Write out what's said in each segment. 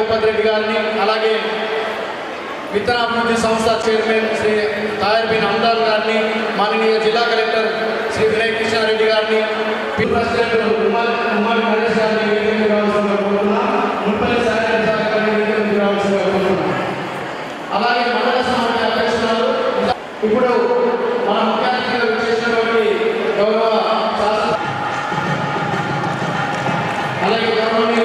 తిరుపతి రెడ్డి గారిని, అలాగే విత్తనాభివృద్ధి సంస్థ చైర్మన్ శ్రీ తాయర్ బిన్ అమ్దాల్ గారిని, మాననీయ జిల్లా కలెక్టర్ శ్రీ వినయ్ కృష్ణారెడ్డి గారిని, ప్రెసిడెంట్ ఉమ్మడి నరేష్ గారిని వేదికకు రావాల్సిందిగా కోరుతున్నాం. మున్పల్లి సాయి గారిని వేదికకు రావాల్సిందిగా కోరుతున్నాం. అలాగే మండల సమాఖ్య అధ్యక్షులు ఇప్పుడు మన ముఖ్య అతిథిగా విచ్చేసినటువంటి గౌరవ శాసన అలాగే గౌరవనీయ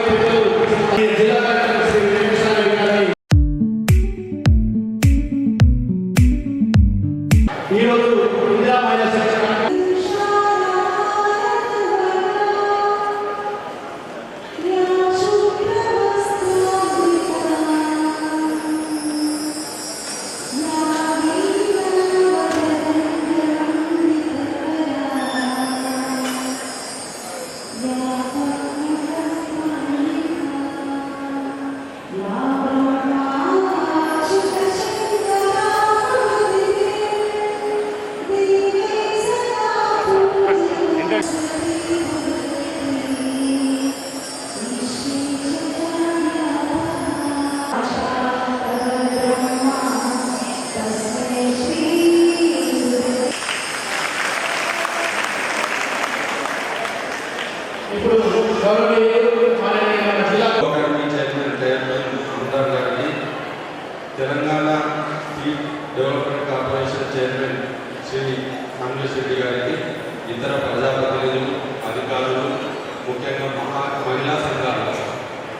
జిల్లా కలెక్టర్ శ్రీ వినయ్ కృష్ణారెడ్డి గారిని ఈరోజు ఇందిరా మహిళా శిక్షణ Telangana street development corporation chairman Shri Congress Reddy గారికి, ఇతర ప్రజాప్రతినిధులు, అధికారులు, ముఖ్యంగా మహిళా సంఘాలు,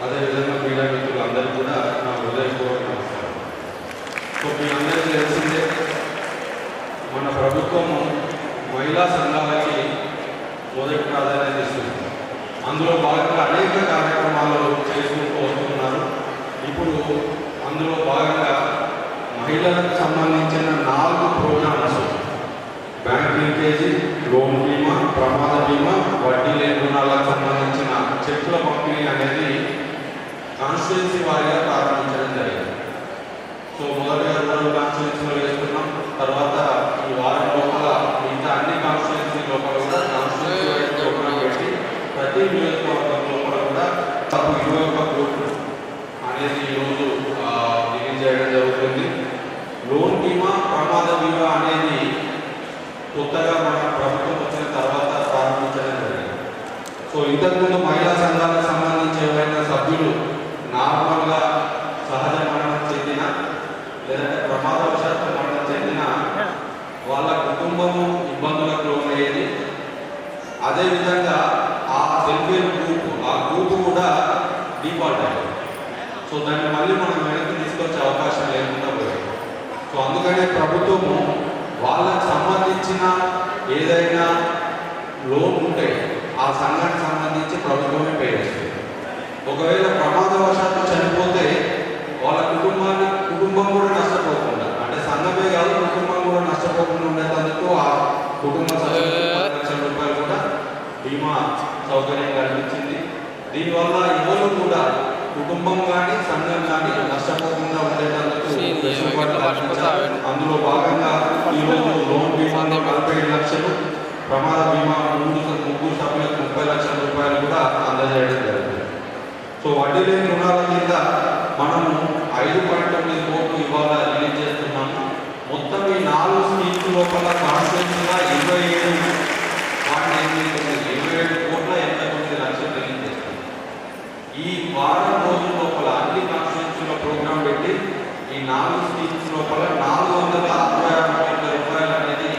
అదేవిధంగా మీడియా మిత్రులు అందరికీ కూడా నా హృదయపూర్వక నమస్కారం. సో మీ అందరికీ తెలిసిందే, మన ప్రభుత్వము మహిళా సంఘాలకి మొదటి ప్రాధాన్యత ఇస్తుంది. అందులో భాగంగా అనేక కార్యక్రమాలు చేసుకుంటూ వస్తున్నారు. ఇప్పుడు అందులో భాగంగా మహిళలకు సంబంధించిన 4 ప్రోగ్రామ్స్, బ్యాంక్ లింకేజీ, లోన్ బీమా, ప్రమాద బీమా, వడ్డీ లేని రుణాలకు సంబంధించిన చెక్కుల పంపిణీ అనేది కాన్స్టిట్యున్సీ వారీగా ప్రారంభించడం జరిగింది. సో మొదటిగా రూరల్ కాన్స్టిట్యున్సీలో వేస్తున్నాం. తర్వాత ఈ వారం లోపల మిగతా అన్ని కాన్స్టిట్యున్సీ లోపల కూడా కాన్స్టిట్యున్సీ వైజ్ ప్రోగ్రాం పెట్టి ప్రతి నియోజకవర్గం లోపల కూడా 21 గ్రూపులు అనేది ఈరోజు రిలీజ్ చేయడం జరుగుతుంది. లోన్ బీమా, ప్రమాద బీమా అనేది కొత్తగా మన ప్రభుత్వం వచ్చిన తర్వాత ప్రారంభించడం జరిగింది. సో ఇంతకుముందు మహిళా సంఘాలకు సంబంధించి ఎవరైనా సభ్యులు నార్మల్గా సహజ మరణం చెందిన లేదంటే ప్రమాదవశాత్తు మరణం చెందిన వాళ్ళ కుటుంబము ఇబ్బందులకు లోనయ్యేది. అదేవిధంగా ఆ సెల్ఫ్ హెల్ప్ గ్రూప్, ఆ గ్రూప్ కూడా డిఫాల్ట్ అయ్యేది. సో దాన్ని మళ్ళీ మనం వెనక్కి తీసుకొచ్చే అవకాశం లేకుండా పోయింది. సో అందుకనే ప్రభుత్వము వాళ్ళకి సంబంధించిన ఏదైనా లోన్ ఉంటే ఆ సంఘానికి సంబంధించి ప్రభుత్వమే పే చేస్తుంది. ఒకవేళ ప్రమాదవశాత్తు చనిపోతే వాళ్ళ కుటుంబం కూడా నష్టపోకుండా, అంటే సంఘమే కాదు కుటుంబం కూడా నష్టపోకుండా ఉండేందుకు ఆ కుటుంబ సభ్యులకు 10 లక్షల రూపాయలు కూడా బీమా సౌకర్యం కల్పించింది. దీనివల్ల ఎవరు కూడా కుటుంబం కానీ సంఘం కానీ నష్టపోకుండా ఉండేటందుకు అందులో భాగంగా ఈరోజు లోన్ బీమా 47 లక్షలు, ప్రమాద బీమా 3 సభ్యులకు 30 లక్షల రూపాయలు కూడా అందజేయడం జరిగింది. సో వడ్డీ లేని రుణాల కింద మనము 5.9 కోట్లు ఇవాళ రిలీజ్ చేస్తున్నాము. మొత్తం ఈ 4 స్కీమ్స్ లోపల కాన్స్టిట్యున్సీగా 27 కోట్ల 89 లక్షలు రిలీజ్ చేస్తున్నాం. ఈ వారం రోజుల లోపల అన్ని కాన్స్టిట్యున్సీలో ప్రోగ్రాం పెట్టి ఈ 4 స్కీమ్స్ లోపల 466 కోట్ల రూపాయలు అనేది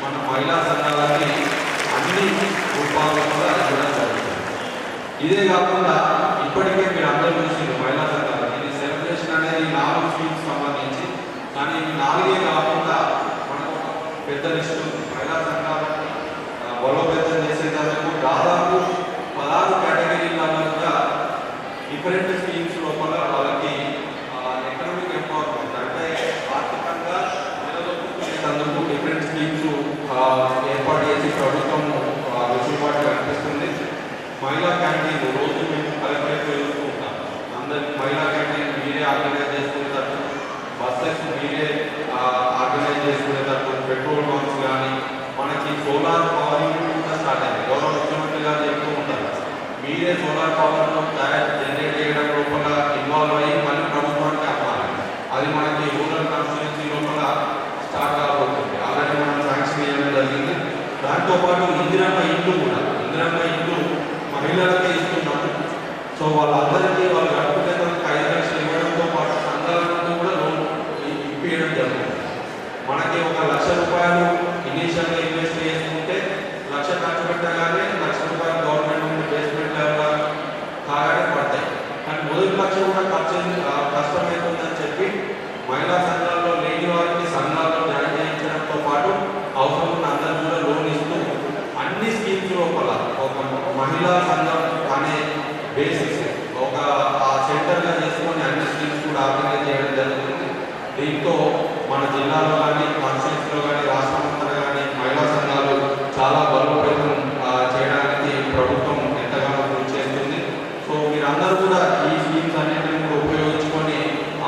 మన మహిళా సంఘాలకి అన్ని రూపాయలు కూడా ఇవ్వడం జరుగుతుంది. ఇదే కాకుండా ఇప్పటికే మీరు అందరూ చూసిన మహిళా సంఘాలు ఇది సెలబ్రేషన్ అనేది 4 స్కీమ్స్ సంబంధించి, కానీ ఇవి 4 కాకుండా మనకు పెద్ద లిస్టు మహిళా సంఘాలకి బలోపేతం చేసేందుకు దాదాపు 16 కేటగిరీలుగా డిఫరెంట్ స్కీమ్స్ లోపల వాళ్ళకి ఎకనామిక్ ఎంపవర్మెంట్ అంటే ఆర్థికంగా నిలదొక్కునేందుకు డిఫరెంట్ స్కీమ్స్ ఏర్పాటు చేసి ప్రభుత్వం వెసులుబాటు కనిపిస్తుంది. మహిళా క్యాంటీన్ రోజు మేము కలెక్టరేట్ వెళ్తూ ఉంటాం. అందరికి మహిళా క్యాంటీన్ మీరే ఆర్గనైజ్ చేసుకునేటట్టు, బస్సెస్ మీరే ఆర్గనైజ్ చేసుకునేటట్టు, పెట్రోల్ బంక్స్ కానీ మనకి సోలార్ పవర్ యూనిట్ కూడా స్టార్ట్ అయింది. గౌరవ ముఖ్యమంత్రి గారు చెప్తూ ఉంటారు, మీరే సోలార్ పవర్ను జనరేట్ చేయడం లోపల ఇన్వాల్వ్ అయ్యి సో వాళ్ళందరికీ వాళ్ళు కట్టుకునే 5 లక్షలు ఇవ్వడంతో పాటు సంఘాల నుండి కూడా లోన్ ఇప్పించడం జరుగుతుంది. మనకి 1 లక్ష రూపాయలు ఇనీషియల్గా ఇన్వెస్ట్ చేసుకుంటే 1 లక్ష ఖర్చు పెట్టగానే 1 లక్ష రూపాయలు గవర్నమెంట్ నుండి బేస్మెంట్ లెవెల్ కాగానే పడతాయి. కానీ మొదటి 1 లక్ష కూడా కష్టమవుతుందని చెప్పి మహిళా సంఘాల్లో లేని వారికి సంఘాల్లో జాయిన్ చేయించడంతో పాటు అవసరం ఉన్న అందరూ కూడా లోన్ ఇస్తూ అన్ని స్కీమ్స్ లోపల ఒక మహిళా సంఘం అనే బేసిస్ ఒక ఆ సెంటర్గా చేసుకొని అన్ని స్కీమ్స్ కూడా ఆర్గనైజ్ చేయడం జరుగుతుంది. దీంతో మన జిల్లాలో కానీ కాన్స్టిట్యూన్సీలో కానీ రాష్ట్రమంతా కానీ మహిళా సంఘాలు చాలా బలోపేతం చేయడానికి ప్రభుత్వం ఎంతగానో కృషి చేస్తుంది. సో మీరందరూ కూడా ఈ స్కీమ్స్ అన్నింటినీ కూడా ఉపయోగించుకొని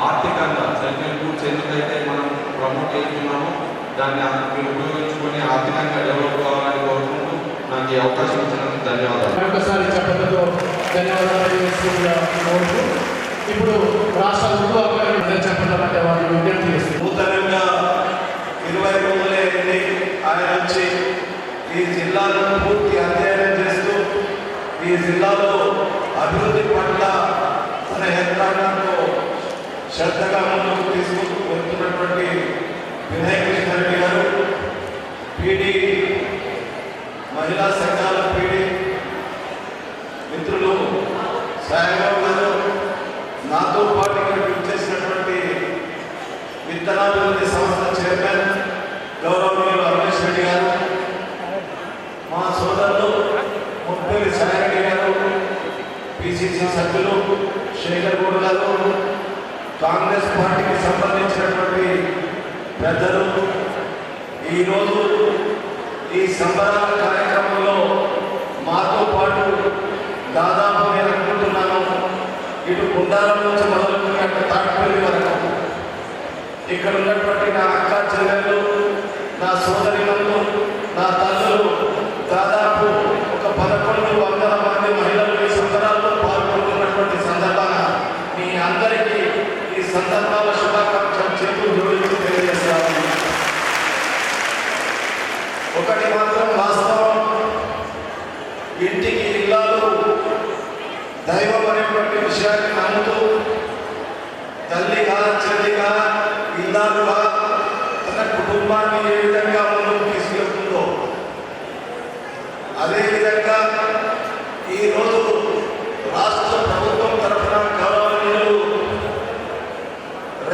ఆర్థికంగా సెల్ఫ్ హెల్ప్ గ్రూప్స్ ఎందుకైతే మనం ప్రమోట్ చేస్తున్నామో దాన్ని మీరు ఉపయోగించుకొని ఆర్థికంగా డెవలప్ కావాలని కోరుకుంటూ నాకు ఈ అవకాశం ఇచ్చినందుకు ధన్యవాదాలు. మరొకసారి చెప్పడంతో ధన్యవాదాలు. ఇప్పుడు రాష్ట్ర ఉర్దూ అకాడమీ చెప్పడం అంటే వాళ్ళు విజ్ఞప్తి చేస్తారు. నూతనంగా 20 రోజులే ఆయన వచ్చి ఈ జిల్లాను పూర్తి అధ్యయనం చేస్తూ ఈ జిల్లాలో అభివృద్ధి పట్ల తన యంత్రాంగంతో శ్రద్ధగా ముందుకు తీసుకుంటూ వెళ్తున్నటువంటి వినయ్ కృష్ణారెడ్డి గారు, పీడీ మహిళా సంఘాల పీడీ మిత్రులు సాయిబాబు గారు, నాతో పాటు ఇక్కడ చేసినటువంటి విత్తనాభివృద్ధి సంస్థ చైర్మన్ గౌరవనీయులు రమేష్ రెడ్డి గారు, మా సోదరులు ముప్పల్లి సాయిరెడ్డి గారు, పిసిసి సభ్యులు శేఖర్ గౌడ్ గారు, కాంగ్రెస్ పార్టీకి సంబంధించినటువంటి పెద్దలు, ఈరోజు ఈ సంబరాల కార్యక్రమంలో మాతో పాటు దాదాపు నేను అనుకుంటున్నాను ఇటు కుండారం నుంచి మొదలుకొని అక్కడ తాటిపల్లి వరకు ఇక్కడ ఉన్నటువంటి నా అక్క చెల్లెళ్ళు, నా సోదరిమణులు, నా తల్లులు దాదాపు ఒక 1100 మంది మహిళలు ఈ సంబరాల్లో పాల్గొంటున్నటువంటి సందర్భాన మీ అందరికీ ఈ సందర్భాల శుభాకాంక్షలు చేతులు జోడించి తెలియజేస్తాను. ఒకటి మాత్రం వాస్తవం, ఇంటికి ఇల్లాలు దైవం అనేటువంటి విషయాన్ని నమ్ముతూ తల్లిగా చెల్లిగా ఇల్లాలుగా తన కుటుంబాన్ని ఏ విధంగా ముందుకు తీసుకెళ్తుందో అదేవిధంగా ఈరోజు రాష్ట్ర ప్రభుత్వం తరఫున గౌరవనీయులు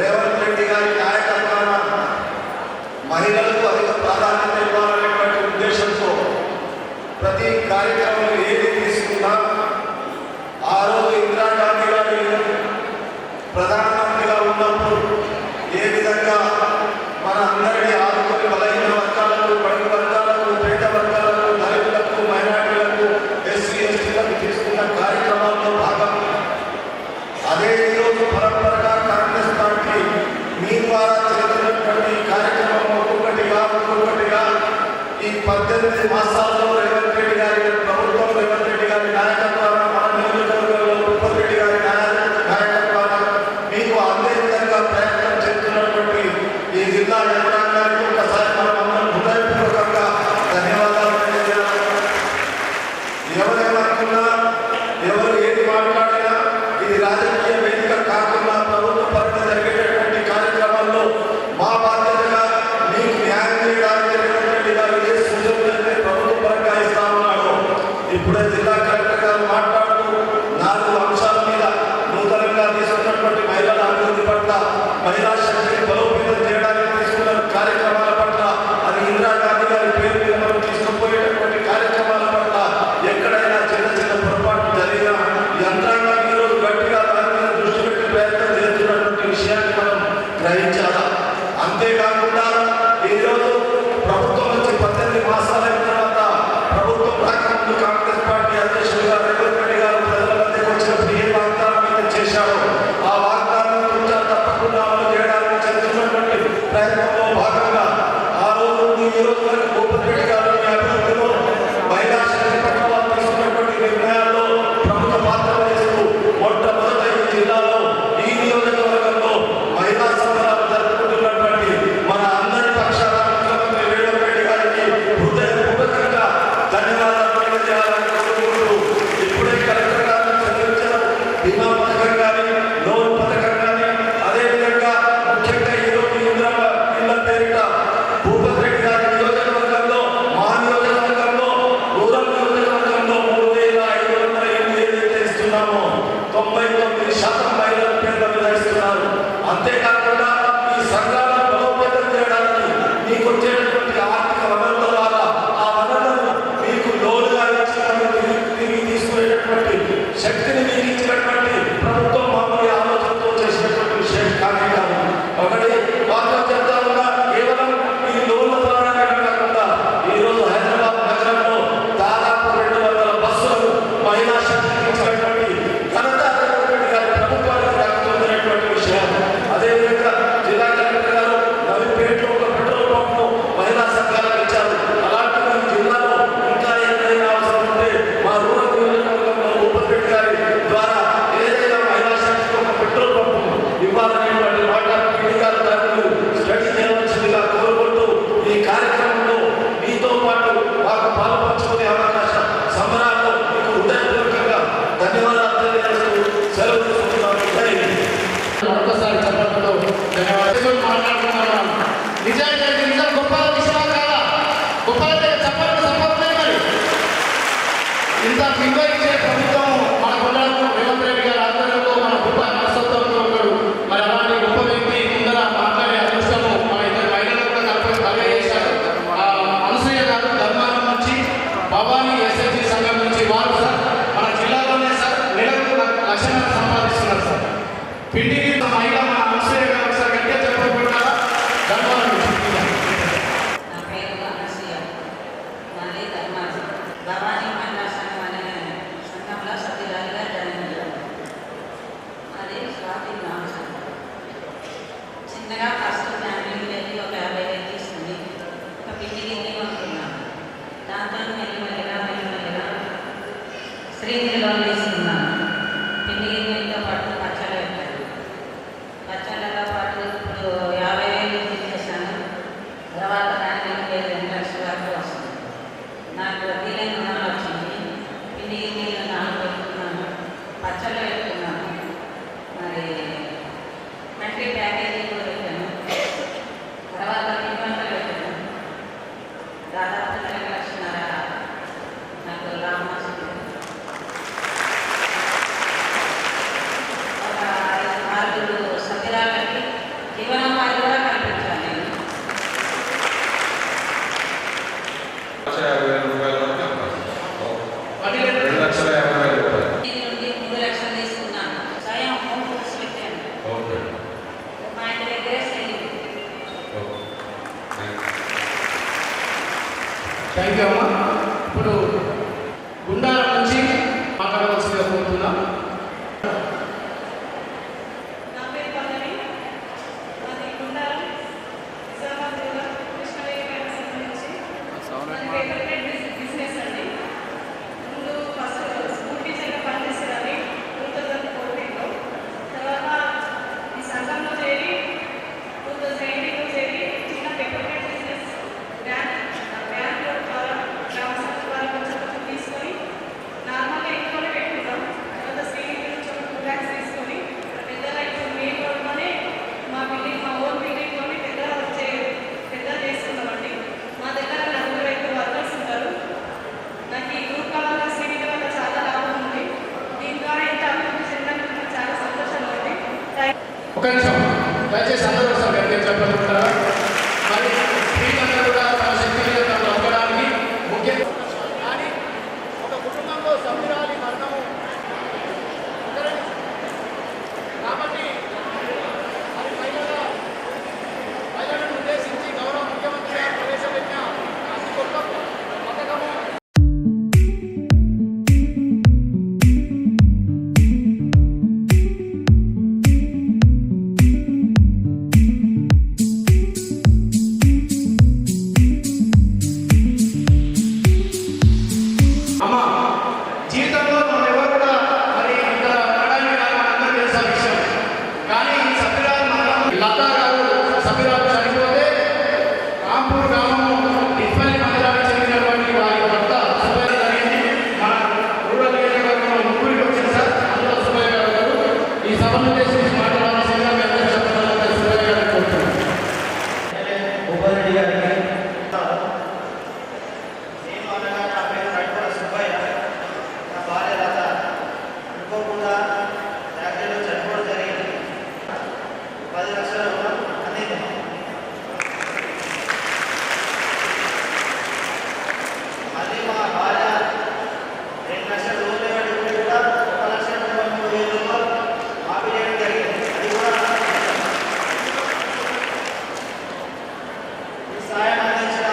రేవంత్ రెడ్డి గారి నాయకత్వాన మహిళలకు అధిక ప్రాధాన్యత ఇవ్వాలనేటువంటి ఉద్దేశంతో ప్రతి కార్యక్రమం ఏది తీసుకున్నా ఆ రోజు ఇందిరాగాంధీ గారి ప్రధానమంత్రిగా ఉన్నప్పుడు ఏ విధంగా మన అందరినీ ఆదుకొని బలహీన వర్గాలకు, బడుగు వర్గాలకు, పేద వర్గాలకు, దళితులకు, మైనార్టీలకు, ఎస్సీ ఎస్టీలకు తీసుకున్న కార్యక్రమాల్లో భాగం అదే ఈరోజు పరంపరగా కాంగ్రెస్ పార్టీ మీ ద్వారా చేస్తున్నటువంటి కార్యక్రమం ఒక్కొక్కటిగా ఈ 18 మాసాల్లో రేవంత్ రెడ్డి గారి ప్రభుత్వం, రేవంత్ రెడ్డి గారి నాయకత్వాన, మన నియోజకవర్గంలో తిరుపతి రెడ్డి గారి నాయకత్వాన మీకు అందే విధంగా ప్రయత్నం చేస్తున్నటువంటి ఈ జిల్లా యంత్రాంగానికి ఒకసారి మనం అందరం హృదయపూర్వకంగా ధన్యవాదాలు తెలియజేయాలి. ఎవరేమనుకున్నా, ఎవరు ఏది మాట్లాడినా ఇది రాజకీయ వేదిక కాకుండా ప్రభుత్వ పరంగా జరిగేటటువంటి కార్యక్రమాల్లో మా బాధ్యతగా మీకు న్యాయం చేయడానికి రేవంత్ రెడ్డి గారు ఏ సూచనలు ప్రభుత్వ పరంగా ఇస్తా ఉన్నాడు. ఇప్పుడే జిల్లా కలెక్టర్ గారు మాట్లాడుతూ 4 అంశాల మీద నూతనంగా తీసుకున్నటువంటి మహిళల అభివృద్ధి పట్ల, మహిళా శక్తిని బలోపేతం చేయడానికి తీసుకున్న కార్యక్రమాల పట్ల, అది ఇందిరాగాంధీ గారి పేరు మీద మనం తీసుకుపోయేటటువంటి కార్యక్రమాల పట్ల ఎక్కడైనా చిన్న చిన్న పొరపాటు జరిగినా యంత్రాంగాన్ని ఈరోజు గట్టిగా దాని మీద దృష్టి పెట్టి ప్రయత్నం చేస్తున్నటువంటి విషయాన్ని మనం గ్రహించాలా. అంతేకాకుండా ఈరోజు ప్రభుత్వం నుంచి 18 మాసాలైన తర్వాత ప్రభుత్వం రాకముందు కాంగ్రెస్ పార్టీ అధ్యక్షులుగా రేవంత్ రెడ్డి గారు ప్రజల మధ్యకు వచ్చినప్పుడు ఏ వాగ్దానం అయితే చేశారో ఆ వాగ్దానం తప్పకుండా అమలు చేయడానికి చేస్తున్నటువంటి ప్రయత్నంలో భాగంగా ఇంత నిర్వహించే ప్రభుత్వం మన కొల్లాడు రేవంత్ రెడ్డి గారి ఆధ్వర్యంలో మన గొప్ప మనస్తత్వంతో ఉన్నాడు. మరి అలాంటి గొప్ప వ్యక్తి ముందర మాట్లాడే అదృష్టము మన ఇద్దరు మహిళలు కూడా కలిగజేశారు. అనసూయ గారు ధర్మారం నుంచి భవానీ ఎస్ఎస్జి సంఘం నుంచి వారు సార్ మన జిల్లాలోనే సార్ నెలకు లక్షణాలు సంపాదిస్తున్నారు సార్. పిండి మహిళ మన అనసూయ గారు సార్ గట్టిగా చెప్పకుండా ధర్మారం నుంచి నా పేరు అనసూయ. మళ్ళీ ధర్మారం భవానీ మహిళా సంఘం అనే సంఘంలో సభ్యురాలిగా జాయిన్ అయ్యాను. అది స్వాతి గ్రామ సంఘం. చిన్నగా ఫస్ట్ ఫ్యామిలీకి వెళ్ళి ఒక 50,000 తీసుకుంది. ఒక పిండి గిన్నె కొనుక్కున్నాను. దాంతో మెల్లిమెల్లిగా శ్రీనిధి లోన్ తీసుకున్నాను. పిండి గిన్నెలతో పాటు పచ్చళ్ళు పెట్టాను. పచ్చళ్ళతో పాటు ఇప్పుడు 50,000 తీసేసాను. తర్వాత ఫ్యామిలీకి 2 లక్షల వరకు వస్తుంది. నాకు వడ్డీ లేని రుణాలు వచ్చింది. పిండి గిన్నెలు 4 పెట్టుకున్నాను. పచ్చళ్ళు పెట్టుకున్నాను. మరి కంట్రీ ప్యాకేజీ కూడా పెట్టాను. తర్వాత పిండి పెట్టాను. దాదాపు 2 లక్షల నాకు లాభం వస్తుంది. ఒక 5 సభ్యురాలకి జీవనోపాధి కూడా కల్పించాను నేను. 1,50,000 రూపాయల వరకు పదిహేను 2,50,000 రూపాయలు. దీని నుండి 3 లక్షలు తీసుకున్నాను. స్వయం హోమ్ కోర్స్ పెట్టాను. ఓకే మా ఇంటి దగ్గరే సేవింగ్. ఓకే థ్యాంక్ యూ అమ్మా. ఇప్పుడు గుండారం నుంచి మాట్లాడవలసిందిగా కోరుతున్నా. నా పేరు పల్లవి. మాది గుండారం, నిజామాబాద్ జిల్లా కృష్ణవేణి గారికి సంబంధించి మాది పేపర్ ప్లేట్ బిజినెస్ అండి. ముందు ఫస్ట్ స్కూల్ టీచర్గా పనిచేసేదాన్ని 2014లో. తర్వాత ఈ సంఘంలో చేరి 2018లో చేరి చిన్న పేపర్ ప్లేట్ బిజినెస్ బ్యాంక్లో ద్వారా గ్రామ సంఘం ద్వారా కొంచెం తీసుకొని నార్మల్గా ఇంట్లోనే పెట్టుకుంటాం. తర్వాత శ్రీనిధి నుంచి ఒక 2 lakhs తీసుకొని పెద్దగా ఇప్పుడు మెయిన్ రోడ్లోనే మా బిల్డింగ్ మా ఓన్ బిల్డింగ్లోనే పెద్దగా చేస్తున్నామండి. మా దగ్గర 40 వర్కర్స్ ఉంటారు. నాకు ఈ గ్రూప్ కాలంలో శ్రీనిధి వల్ల చాలా లాభం ఉంది. దీని ద్వారా ఎంత అభివృద్ధి చెందడానికి నాకు చాలా సంతోషంగా ఉంది. ఒక నిమిషం దయచేసి అందరూ ఒకసారి గట్టిగా చెప్పగలుగుతారా? మరి స్త్రీలందరూ కూడా తమ శక్తి మీద తమ అవ్వడానికి ముఖ్య కానీ ఒక కుటుంబంలో సభ్యురాలి మరణము కాబట్టి అది మహిళలను ఉద్దేశించి గౌరవ ముఖ్యమంత్రి గారు ప్రవేశపెట్టిన అతి గొప్ప పథకము. అమ్మ జీవితంలో మనం ఎవరు కూడా మరి ఇక్కడ ఉండడానికి కాదు, మనందరూ తెలిసిన విషయం. కానీ ఈ సభ్యురాలు మాత్రం లతా గారు సభ్యురాలు చనిపోతే రాంపూర్ గ్రామము నిస్పల్లి మందిరానికి చెందినటువంటి వారి భర్త సుబ్బయ్య జరిగింది. మన రూరల్ నియోజకవర్గంలో ముగ్గురికి వచ్చింది సార్. అందులో సుబ్బయ్య గారు ఈ సభను ఉద్దేశించి మాట్లాడాల్సిందిగా మీ అందరూ చెప్పాలంటే సుబ్బయ్య గారిని కోరుతున్నాను. ఉపరెడ్డి గారికి నేను అనగా నా పేరు రైతుల సుబ్బయ్య. నా భార్య లత అనుకోకుండా యాక్సిడెంట్లో చనిపోవడం జరిగింది. 10 లక్షల రుణం అందింది. మళ్ళీ మా భార్య 2 లక్షల లోన్ ఇవ్వడం కూడా 1,33,000 రూపాయలు మాఫీ చేయడం జరిగింది. అది కూడా ఈ సాయం అందించిన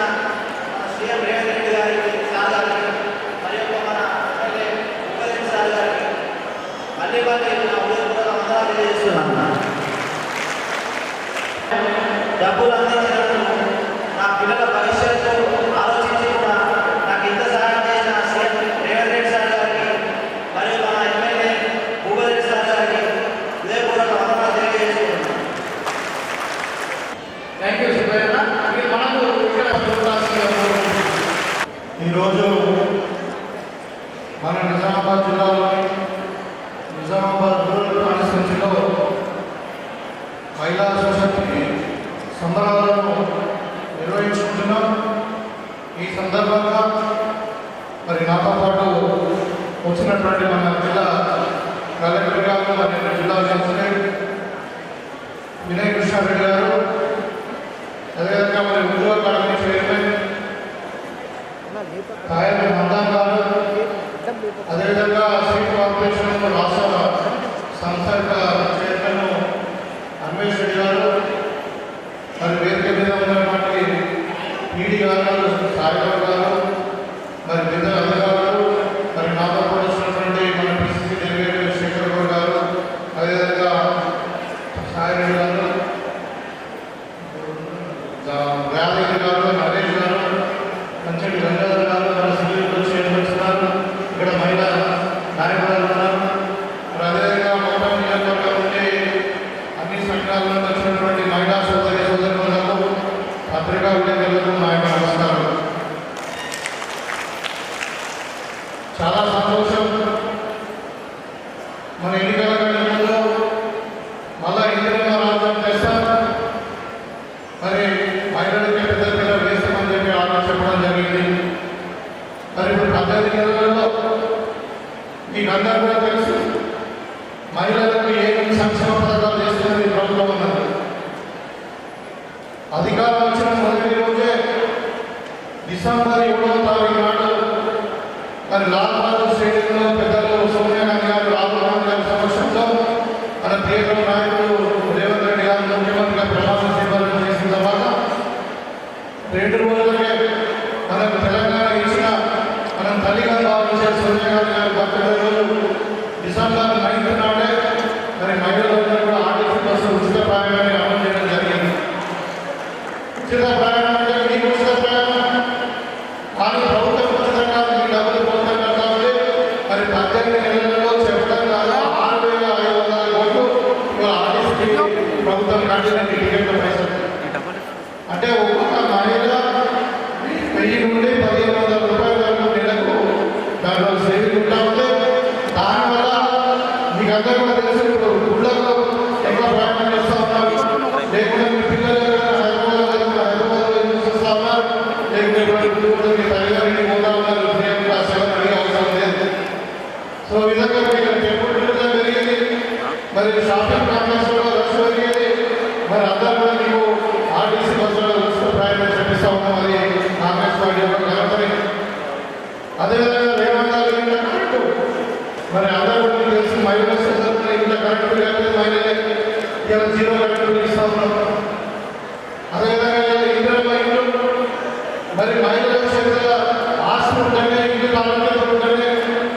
మన సీఎం రేవంత్ రెడ్డి గారికి సార్ గారికి మరియు మన ఎమ్మెల్యే ఉపరెడ్డి సార్ గారికి మళ్ళీ నా ఉదయపూర్వక వందనాలు తెలియజేస్తున్నాను. డబ్బులు అందించినందుకు నా పిల్లల భవిష్యత్తు ఆలోచించి కూడా నాకు ఇంత సహాయం చేసిన సీఎం రేవంత్ రెడ్డి సార్ గారికి మరియు మన ఎమ్మెల్యే ఉపరెడ్డి సార్ గారికి ఉదయపూర్వక వందనాలు తెలియజేస్తున్నాను. థ్యాంక్ యూ సుబ్బయ్య అన్న. ఇది మనకు ఇక్కడ చూడాల్సిందిగా కోరుకుంటున్నాను. ఈరోజు మన నిజామాబాద్ జిల్లాలోని నిజామాబాద్ రూరల్ కాన్స్టిట్యూన్సీలో మహిళా సశక్తి సంబరాలను నిర్వహించుకుంటున్నాం. ఈ సందర్భంగా మరి నాతో పాటు అదేవిధంగా స్టేట్ కార్పొరేషన్ రాష్ట్ర సంస్థ యొక్క చైర్మన్ అన్వేష్ రెడ్డి గారు, మరి వేదిక మీద ఉన్నటువంటి ఈడీ గారు, సాయిబాబు గారు, మరి పెద్ద అధికారులు, మరి నాతో పడుతున్నటువంటి మన పిసిసి డెలిగేట్ శేఖర్ గౌడ్ గారు, అదేవిధంగా సాయి రెడ్డి గారు, యాదగిరి గారు, నరేష్ గారు, మంచి గంగాధర్ గారు, మన సివిల్ చైర్మన్స్ ఉన్నారు, ఇక్కడ మహిళా నాయకులు ఉన్నారు. మరి అదేవిధంగా మొత్తం నియోజకవర్గం నుండి అన్ని సంఘాల నుండి వచ్చినటువంటి మహిళా సోదరులకు, పత్రికా విలేకరులకు నా యొక్క నమస్కారం. చాలా సంతోషం. మన ఎన్నికల గణంలో మళ్ళా ఇందిరమ్మ రాజ్యం చేస్తాం, మరి మహిళలకి పెద్ద పిల్లలు వేస్తామని చెప్పి ఆలోచన చెప్పడం జరిగింది. మరి ఇప్పుడు 18 నెలలలో మీకు అందరూ కూడా తెలుసు మహిళలకు ఏమేమి సంక్షేమ పథకాలు చేస్తున్నది ప్రభుత్వం ఉన్నది. అధికారం వచ్చిన మొదటి రోజే డిసెంబర్ 7వ తారీఖు నాడు మరి లాల్ బహదూర్ స్టేడియంలో పెద్దలు సోనియా గాంధీ గారు, రాహుల్ గాంధీ గారి సమక్షంలో మన ప్రియతమ నాయకుడు రేవంత్ రెడ్డి గారు ముఖ్యమంత్రిగా ప్రమాణ స్వీకారం చేసిన తర్వాత 2 రోజులకే మనకు తెలంగాణ ఇచ్చిన మనం తల్లిగా భావించే సోనియా గాంధీ గారి బర్త్డే రోజు డిసెంబర్ 9 నాడే మరి మహిళలందరూ కూడా ఆర్టీసీ బస్సు ఉచిత ప్రయాణాన్ని అమలు చేయడం జరిగింది. ఉచిత ప్రయాణం అంటే మీకు ఉచిత ప్రయాణం, కానీ ప్రభుత్వం ఉచితంగా మీకు డబ్బులు ప్రభుత్వం కట్టాలి. మరి 18 నెలలలో చెప్పడం కాదు 6,500 కోట్లు ఇవాళ ఆర్టీసీకి ప్రభుత్వం కట్టిందండి టికెట్ల పైసలు. అంటే ఒక్కొక్క మహిళ 1000 నుండి 1,500 రూపాయల వరకు నెలకు దాంట్లో సేవింగ్ ఉంటా ఉంటే దానివల్ల మీకు అందరూ కూడా తెలుసు ఇప్పుడు గుళ్ళకు ఎక్కువ ప్రయాణం చేస్తూ ఉన్నారు, లేకుంటే మీ పిల్లలు హైదరాబాద్లో చూస్తూ ఉన్నారు, లేకుంటే మీ తల్లిదండ్రులు పోతా ఉన్నారు, ప్రియంగా సేవలు అడిగే అవసరం లేదు. సో ఈ విధంగా మీకు టెంపుల్ టూరిజం పెరిగింది, మరి షాపింగ్ కాంప్లెక్స్లో రష్ పెరిగేది, మరి అందరూ కూడా మీకు ఆర్టీసీ బస్సులో ఉచిత ప్రయాణం చేపిస్తూ ఉన్నాం. అది కాంగ్రెస్ పార్టీ యొక్క ఘనతని. అదేవిధంగా రేవంత్ గారు ఇంట్లో కరెక్ట్, మరి అందరూ మీకు తెలిసి మహిళలు ఇంట్లో కరెక్ట్ లేకపోతే మహిళలే ఇలా 0 కరెక్ట్ ఇస్తూ ఉన్నాం. అదేవిధంగా ఇందిరమ్మ ఇల్లు, మరి మహిళల చేతుల ఆస్తి ఉంటేనే ఇల్లు కాలంలో ఉంటేనే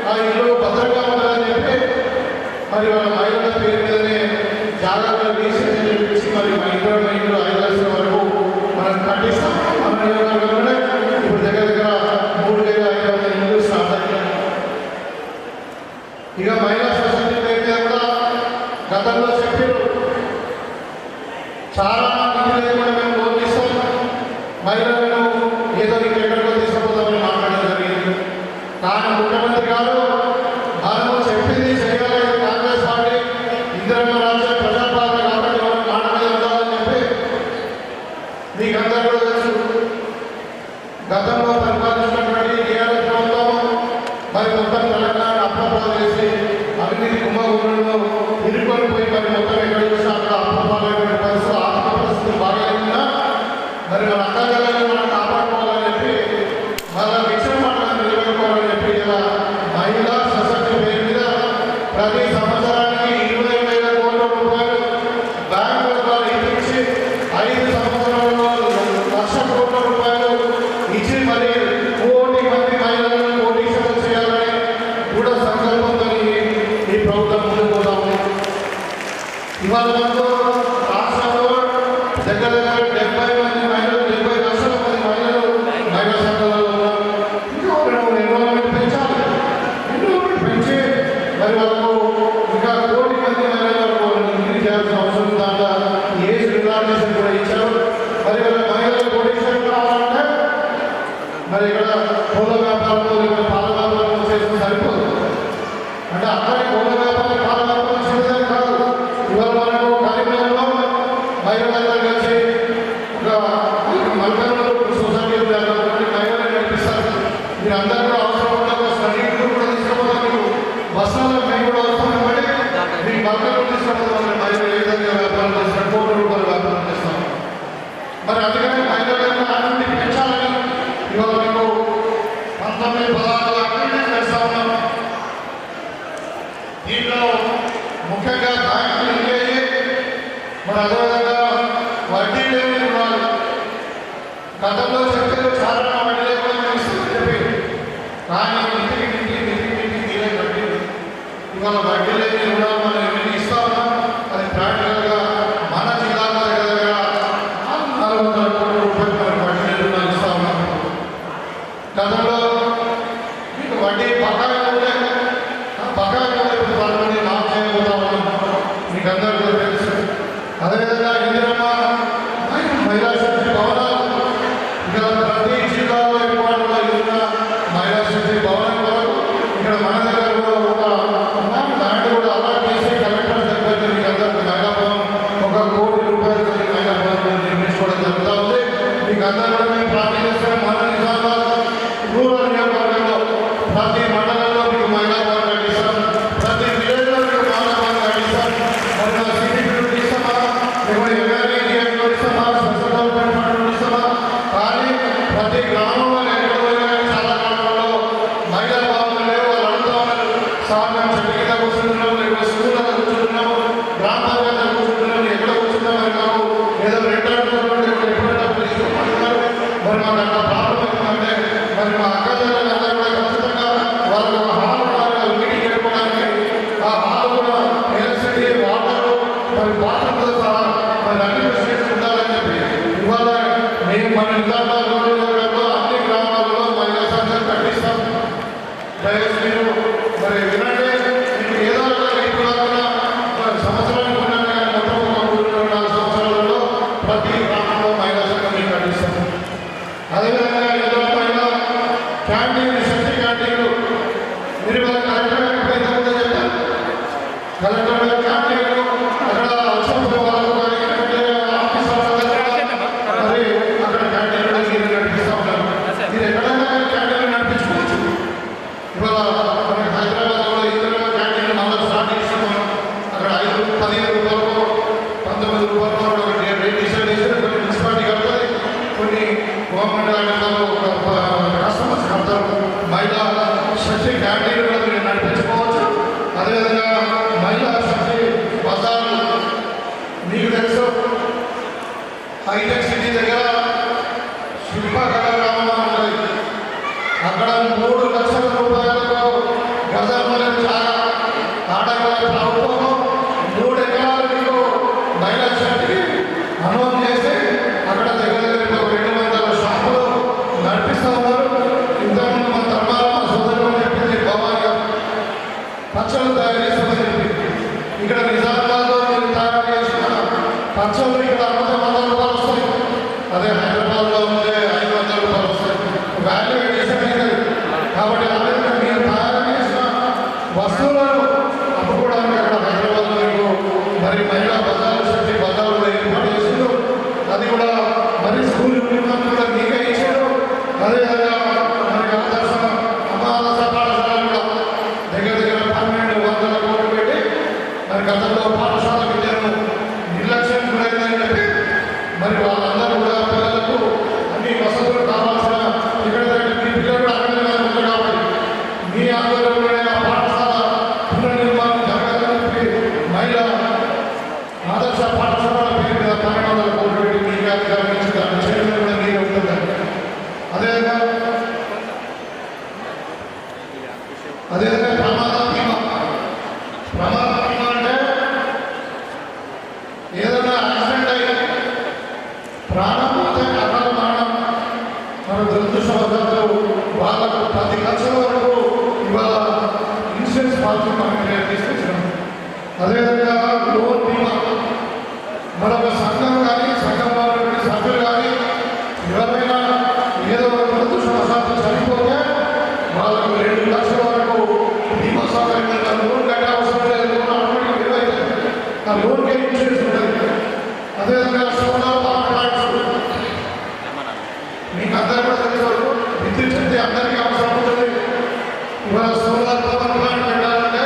ఆ ఇల్లు భద్రంగా ఉంటుందని చెప్పి మరి వాళ్ళ మహిళల పేరు మీదనే జాగ్రత్తగా రీసెర్చ్ చేయించి మరి మా ఇందిరమ్మ ఇల్లు 5 లక్షల వరకు మనం కట్టిస్తాం. మన నియోజకవర్గంలోనే ఇప్పుడు దగ్గర 3,500 ఇల్లు స్టార్ట్ అయ్యాయి. ఇక మహిళా సొసైటీ పేరు మీద కూడా గతంలో చెప్పారు, చాలా నిధులు కూడా మేము లోన్ ఇస్తాం, మహిళలను ఏదో ఎక్కడికో తీసుకుపోతామని మాట్లాడడం జరిగింది. కానీ ముఖ్యమంత్రి గారు మనము చెప్పింది చేయాలి, కాంగ్రెస్ పార్టీ ఇందిరమ్మ రాజ్యం ప్రజాపాలన కాబట్టి మనం మాట మీద ఉండాలని చెప్పి మీకు అందరూ కూడా తెలుసు. గతంలో పరిపాలించినటువంటి టీఆర్ఎస్ ప్రభుత్వం మరి మొత్తం తెలంగాణ అప్రపాలు చేసి అవినీతి కుంభకోణంలో ఇరుకొని పోయి మరి మొత్తం ఎక్కడ చూసినా అక్కడ అప్రపాలైన పరిస్థితులు, ఆర్థిక పరిస్థితులు బాగాలేకుండా మరి మన అక్కజల్లని మనం కాపాడుకోవాలని చెప్పి మన విషయం మనం నిలబెట్టుకోవాలని చెప్పి ఇలా మహిళా సశక్తి పేరు మీద ప్రతి సంవత్సరానికి 25,000 కోట్ల రూపాయలు బ్యాంకుల ద్వారా ఇప్పించి 5 సంవత్సరాల్లో 1,00,000 కోట్ల రూపాయలు ఇచ్చి మరి 1 కోటి మంది మహిళలను కోటీశ్వరులు చేయాలని కూడా సంకల్పంతో ఈ ప్రభుత్వం ముందుకు పోతా ఉంది. ఇవాళ మనకు రాష్ట్రంలో దగ్గర 70 మంది మహిళలు, 70 లక్షల మంది మహిళలు మహిళా సంఘాలలో ఉన్నారు. ఇంకా ఎన్రోల్మెంట్ పెంచాలి, ఎన్రోల్మెంట్ పెంచి మరి వాళ్ళకు ఇంకా 1 కోటి మంది మహిళల వరకు ఇంక్రీజ్ చేయాల్సిన అవసరం. దాంట్లో ఏజ్ రిలాక్సేషన్ కూడా ఇచ్చారు. మరి వాళ్ళ మహిళలు కోటీశ్వరులు కావాలంటే మరి ఇక్కడ పూల వ్యాపారంలో ఇక్కడ పాల వ్యాపారంలో చేస్తే సరిపోదు. అంటే అక్కడి పూల వ్యాపారం పాల వ్యాపారం చేసేది కాదు. ఇవాళ మనకు కార్యక్రమంలో మహిళలందరూ కలిసి ఒక మల్కనూరు సొసైటీ మహిళలు నడిపిస్తారు. మీరు అందరూ కూడా అవసరం ఉంటే ఒక స్టడీ టూర్ కూడా తీసుకుపోతాం. మీకు బస్సులో మేము కూడా అవసరం పడి మీకు మల్కనూరు తీసుకుపోతాం. మహిళలు ఏ విధంగా వ్యాపారం చేస్తారు, 1 కోట్ల రూపాయలు వ్యాపారం చేస్తాం. మరి అందుకని మహిళలను ఆనంది పెంచాలని ఇవాళ మీకు 19 పదాలు అగ్రిమెంట్ చేస్తా ఉన్నాం. దీంట్లో ముఖ్యంగా బ్యాంకులు ఇంకేయి మరి అదేవిధంగా వడ్డీ లేని రుణాలు గతంలో చెప్పారు చాలా వడ్డీ లేకుండా ఇస్తామని చెప్పి కానీ ఇంటికి తీరని వడ్డీ ఇవాళ వడ్డీ లేని రుణాలు మనం ఎన్ని ఇస్తా ఉన్నాం అది ప్రాక్టికల్గా మన జిల్లాలో దగ్గర 400 కోట్ల రూపాయలు మనం వడ్డీ లేని రుణాలు ఇస్తా ఉన్నాం. గతంలో మీకు వడ్డీ బకాయి ఉంటే బకాయి కూడా ఇప్పుడు వాళ్ళని లాభ చేయబోతా ఉన్నాం మీకు అందరూ కూడా తెలుసు. అదేవిధంగా ఇందిరమ్మ మహిళా శక్తి భవనాలు ఇక్కడ ప్రతి జిల్లాలో ఎక్కువలో ఉన్న మహిళా శక్తి భవనం వరకు ఇక్కడ మన దగ్గర కూడా ఒక ల్యాండ్ కూడా అలాట్ చేసి కలెక్టర్ దగ్గర మీకు అందరికీ మహిళా భవనం 1 కోటి రూపాయలతో మహిళా భవనం నిర్మించుకోవడం జరుగుతూ ఉంది. మీకు అందరూ కూడా మేము ప్రార్థన చేస్తున్నాం. మన నిజామాబాద్ రూరల్ నియోజకవర్గంలో ప్రతి మండలంలో మీకు మహిళా భవనం కట్టిస్తాం, ప్రతి విలేజ్లో మీకు మహిళా భవనం కట్టిస్తాం. మరి నా సిటీ ఇస్తామా లేకపోతే ఎమ్మెల్యే ఇస్తామా స్పెషల్ డెవలప్మెంట్ ఫండ్ ఇస్తామా కానీ ప్రతి గ్రామంలో ఎక్కడ పోయినా చాలా గ్రామాల్లో మహిళా భవనాలు లేవు. వాళ్ళు అడుగుతా ఉన్నారు సార్ మేము చెట్టు కింద కూర్చుంటున్నాము లేకపోతే స్కూల్లో కూర్చుంటున్నాము గ్రామ పంచాయతీలో కూర్చుంటున్నాము ఎక్కడ కూర్చుంటామని కావు ఏదో రెండు అడుగుతున్నాం ఎప్పుడైనా డబ్బులు ఇస్తున్నారు. మరి మాకు అంత ప్రాబ్లం ఏంటంటే మరి మా అక్కజనులందరూ కూడా ఖచ్చితంగా వాళ్ళకు ఒక హాల్ ఉన్నారు మీటింగ్ పెట్టుకోవడానికి. ఆ హాల్ కూడా ఎలక్ట్రిసిటీ వాటర్ మరి వాటర్తో సహా మరి అన్ని ఫెసిలిటీస్ ఉండాలని చెప్పి ఇవాళ మేము మన నిజామాబాద్ నియోజకవర్గంలో అన్ని గ్రామాల్లో మహిళా సంఘాలు కట్టిస్తాం. దయచేసి మీరు మరి వినండి. మీకు ఏదో ఒక ఇప్పుడు సంవత్సరానికి ఉన్నాను కానీ మొత్తం ఒక 3-4 సంవత్సరాలలో ప్రతి గ్రామంలో మహిళా సంఘం మేము కట్టిస్తాం. అదేవిధంగా ఇందులో మహిళా క్యాంటీన్లు శక్తి క్యాంటీన్లు మీరు కలెక్టర్ ఎప్పుడైతే ఉందో చెప్పారు కలెక్టర్ క్యాంటీన్లు అక్కడ అవసరం వాళ్ళకు కానీ ఆఫీస్ మరి అక్కడ క్యాంటీన్లు మీరు నడిపిస్తూ ఉన్నారు. మీరు ఎక్కడైనా క్యాంటీన్లు నడిపించుకోవచ్చు. ఇవాళ మనకి హైదరాబాద్లో ఇతర క్యాంటీన్లు మళ్ళీ స్టార్ట్ చేస్తున్నాం. అక్కడ 15 రూపాయలకు 19 రూపాయలు ఒకటి రేట్ డిసైడ్ చేసి కొన్ని మున్సిపాలిటీ కడుతుంది, కొన్ని గవర్నమెంట్ కస్టమర్స్ కడతారు. మహిళా శక్తి క్యాంటీన్లు కూడా మీరు నడిపించుకోవచ్చు. అదేవిధంగా మహిళా శక్తి బజార్లు మీకు తెలుసు హైటెక్ సిటీ దగ్గర శిల్పకళ గ్రామం ఉంటుంది. అక్కడ 3 లక్షల రూపాయలకు గజాల చాలా ఆడగల ప్రభుత్వం 3 ఎకరాలు మీకు మహిళా శక్తికి అనౌన్స్ చేసి అక్కడ దగ్గర 200 షాపులు నడిపిస్తూ ఉన్నారు. ఇంతకుముందు మన ధర్మాలు మా సోదరులు చెప్పింది భవాని గారు పచ్చళ్ళు తయారు చేస్తామని చెప్పి ఇక్కడ నిజామాబాద్లో మీరు తయారు చేసిన పచ్చళ్ళు ఇక్కడ 100 రూపాయలు వస్తాయి. అదే హైదరాబాద్లో ఉంటే 500 రూపాయలు వస్తాయి. వాల్యూ ఎడిషన్ అవుతుంది. కాబట్టి ఆ విధంగా మీరు తయారు చేసిన వస్తువులను అమ్ముకోవడానికి అక్కడ హైదరాబాద్లో మీకు మరి మహిళా బజార్లు శక్తి బజార్లు ఏర్పాటు చేసారు. అది కూడా మరి స్కూల్ యూనిఫామ్ కూడా మీకే ఇచ్చారు. అదేవిధంగా మనకి ఆదర్శ అమాదర్శ పాఠశాలలు కూడా దగ్గర 1200 కోట్లు పెట్టి మరి గతంలో పాఠశాల విద్యను నిర్లక్ష్యం గురైందని చెప్పి మరి వాళ్ళందరూ కూడా పిల్లలకు అన్ని వసతులు కావాల్సిన ఇక్కడ మీ పిల్లలు కూడా అక్కడ ఉంది కాబట్టి మీ ఆధ్వర్యంలోనే ఆ పాఠశాల పునర్నిర్మాణం జరగాలని చెప్పి మహిళా ఆదర్శ పాఠశాల పేరు మీద 1200 కోట్లు పెట్టి మీకు అధికారం ఇచ్చి దాన్ని చేయడం కూడా మీరే ఉంటుందండి. అదేవిధంగా ప్రమాద బీమా అంటే ఏదైనా యాక్సిడెంట్ అయ్యి ప్రాణం పోతే అకాల మరణం మన దురదృష్టవశాత్తు వాళ్ళకు 10 లక్షల వరకు ఇవాళ ఇన్సూరెన్స్ పాలసీ మనం క్రియేట్ తీసుకొచ్చినాం. అదేవిధంగా లోన్ బీమా మరొక సంఘం కానీ సంఘంలో ఉన్నటువంటి సభ్యులు కానీ ఎవరైనా ఏదో దురదృష్టవశాత్తు చనిపోతే వాళ్ళకు 2 లక్షల వరకు బీమా సౌకర్యం లోన్ కట్టే అవసరం లేదు. ఆ లోన్కే ఇన్సూరెన్స్ ఉంటుంది. అదేవిధంగా సోలార్ పవర్ ప్లాంట్స్ మీకు అందరూ కూడా తెలుసు విద్యుత్ శక్తి అందరికీ అవసరం ఉంటుంది. ఇవాళ సోలార్ పవర్ ప్లాంట్ పెట్టాలంటే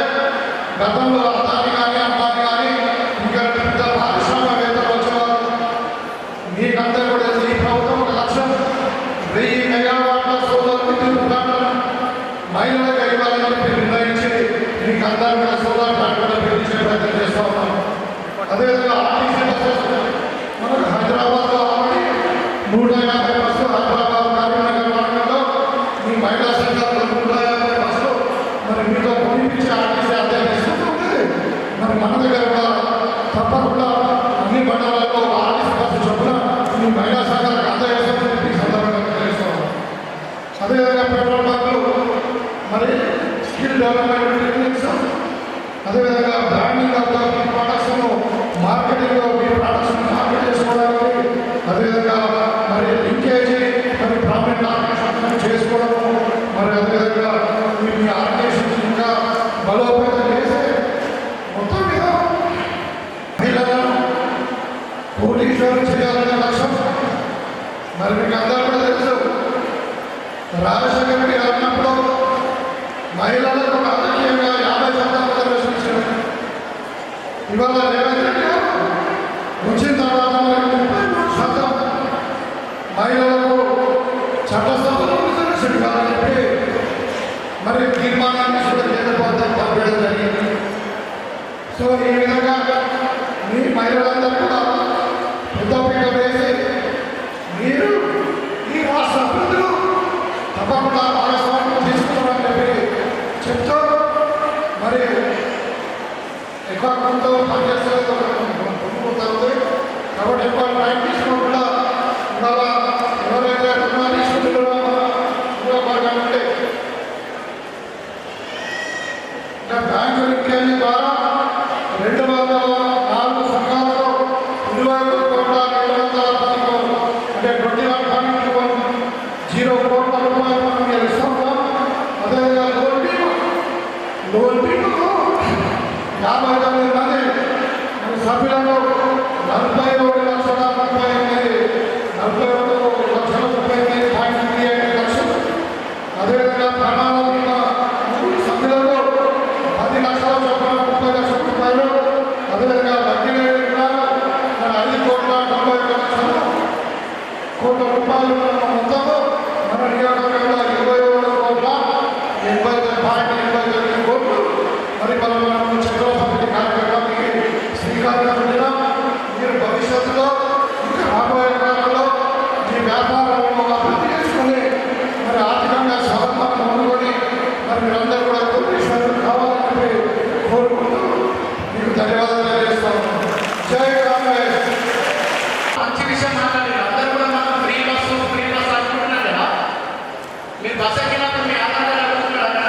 గతంలో అదాని కానీ అంబానీ కానీ ఇంకా పెద్ద పారిశ్రామికవేత్తలు వచ్చేవారు. మీకందరూ కూడా తెలుసు ఈ ప్రభుత్వం 1 లక్షం 1000 మెగావాట్ల సోలార్ విద్యుత్ ప్లాంట్లను మహిళలకు ఇవ్వాలని చెప్పి నిర్ణయించి మీకు అందరూ కూడా సోలార్ విధానమైన టెక్నిక్స్, అదేవిధంగా branding of the products, marketing products market చేసుకోవడానికి, అదేవిధంగా మరి లింకేజ్ మరి ప్రాఫిట్ ఆర్గనైజేషన్ చేసుకోవడము, మరి అదేవిధంగా మీ ఆర్గనైజేషన్ ఇంకా బలోపేతం చేసే మొత్తం మీద మహిళలను కోటీశ్వరం చేయాలనే లక్ష్యం. మరి మీకు అందరూ కూడా తెలుసు, రాజశేఖర రెడ్డి గారు అన్నప్పుడు మహిళలకు రాజకీయంగా 50% రిజర్వేషన్ ఇచ్చారు. ఇవాళ రేవంత్ రెడ్డి గారు వచ్చిన తర్వాత 33% మహిళలకు చట్టసభలో రిజర్వేషన్ ఇవ్వాలని చెప్పి మరి తీర్మానాన్ని కూడా చేయకపోతే పంపించడం జరిగింది. సో ఈ విధంగా మీ మహిళలందరూ కూడా పెద్దపీట వేసి మీరు ఈ రాష్ట్ర అభివృద్ధిలో తప్పకుండా భాగస్వామ్యం తీసుకున్నామని చెప్పి చెప్తూ మరి ఎక్కువ కొంత పనిచేస్తూ పొందుతుంది. కాబట్టి ఎక్కువ టైం తీసుకోకుండా ఇవాళ ఎవరైతే రుణాలు తీసుకుంటున్నారో ఉంటే ఇంకా బ్యాంకు లింకేజీ ద్వారా 204 సంఘాలలో 21 కోట్ల 210 కోట్లు అంటే 21.0 కోట్ల రూపాయలు మనం ఇస్తాం. అదేవిధంగా లోన్ బీమాలో 59 మంది సభ్యులను 41,38,38 లక్షలు. అదేవిధంగా ప్రమాణ బీమా సభ్యులను 10 లక్షల చొప్పున 30 లక్షల రూపాయలు. అదేవిధంగా వడ్డీ లేని రుణాలు 5,91,00,00,000 కోట్ల రూపాయలు మొత్తము మన నియోజకవర్గంలో 27,80,89 కోట్లు. మరి మనం చక్రవర్తి కార్యక్రమానికి శ్రీకారం చుట్టినాం. మీరు భవిష్యత్తులో ఇంకా రాబోయే కాలంలో మీ వ్యాపారంలో అభివృద్ధి చేసుకుని మరి ఆర్థికంగా స్వావలంబన పొందుకొని మరి మీరందరూ కూడా కోటీశ్వరులు కావాలని చెప్పి కోరుకుంటూ మీకు ధన్యవాదాలు తెలియజేస్తాను. జై కాంగ్రెస్. మంచి విషయం మాట్లాడారు. అందరూ కూడా మనం ఫ్రీ బస్ అనుకుంటున్నారు కదా. మీరు బస్ ఎక్కినప్పుడు మీ ఆధార్ అడుగుతున్నారా?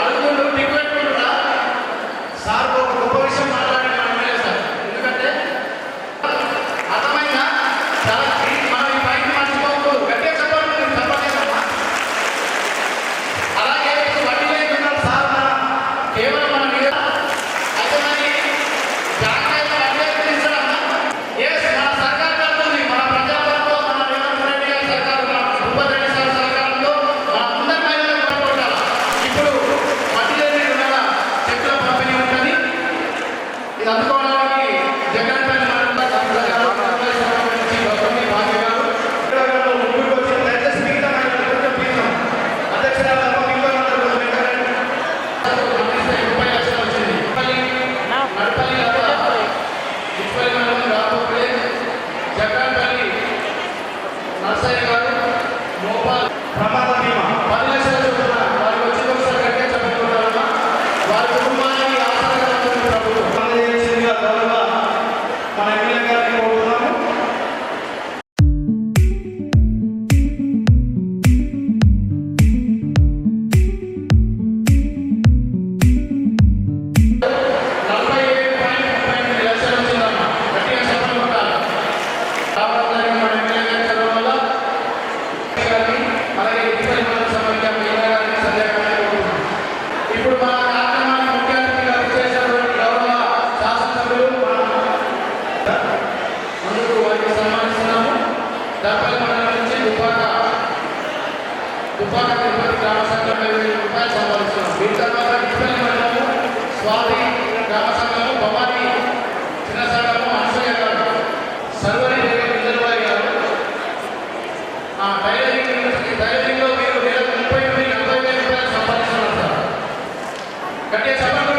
అడుగుతుండ్రు టిక్ పెట్టుకుంటున్నా సార్. ఒక గొప్ప విషయం మాట్లాడండి మనం సార్. ఎందుకంటే అర్థమైందా? చాలా మనం ఈ పైకి మర్చిపోకూడదు. గట్టిగా చెప్పండి. మీరు చెప్పలేదమ్మా. అలాగే వడ్డీ లేకున్నారు సార్. కేవలం మన మీద అయితే మరి జాగ్రత్త వడ్డీ తీర్చడమ్మా. ఎస్, మన సర్కార్ కడుతుంది. మన ప్రజాపాలనలో మన రేవంత్ రెడ్డి గారి సర్కారు, మన భూపతి రెడ్డి సార్ సర్కారంలో మన అందరి మహిళలకు పట్టుకుంటారు. ఇప్పుడు వడ్డీ లేని రుణాల చెక్కుల పంపిణీ ఉంటుంది. ఇది అందుకోవడానికి జగన్పల్లి నర్సయ్య గారు మోపాల్ ప్రమాద బీమా 10 లక్షల చొప్పున వారికి వచ్చింది. ఒకసారి గట్టిగా చెప్పుకుంటారమ్మా. వారి కుటుంబానికి ఆసరాగా ఉంటుంది ప్రభుత్వం. మన ఎమ్మెల్యే గారిని కోరుతున్నాము. ఇప్పుడు మన కార్యక్రమానికి ముఖ్య అతిథిగా విచ్చేసినటువంటి గౌరవ శాసనసభ్యులు ముందుకు వారికి సన్మానిస్తున్నాము. దర్పల్లి మండలం నుంచి దుబ్బాక తిరుపతి గ్రామ సంఘం 5,000 రూపాయలు సంపాదిస్తున్నాం. దీని తర్వాత దుబ్బాక మండలము స్వాతి గ్రామ సంఘము భవానీ చిన్న సంఘము అనసూయ గారు, సర్వరి నిజర్వాయి గారు. టైలరింగ్లో మీరు నెలకు 30,000-40,000 రూపాయలు సంపాదిస్తున్నారు సార్. గట్టిగా చెప్పండి.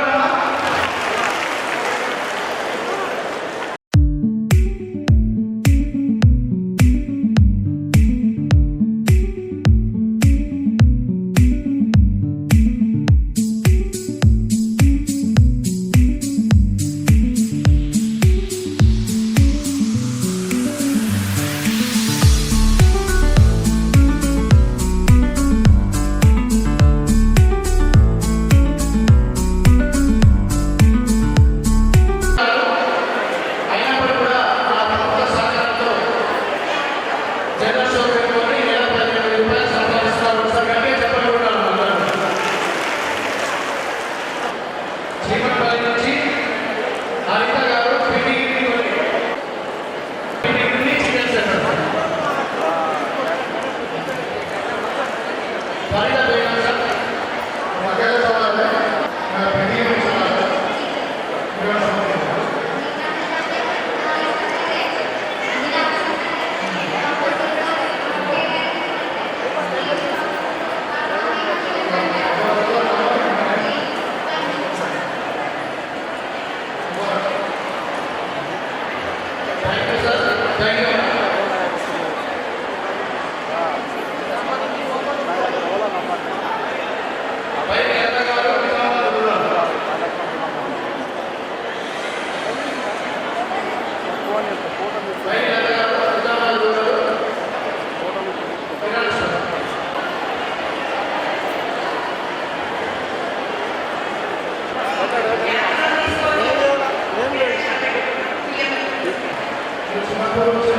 భోజనం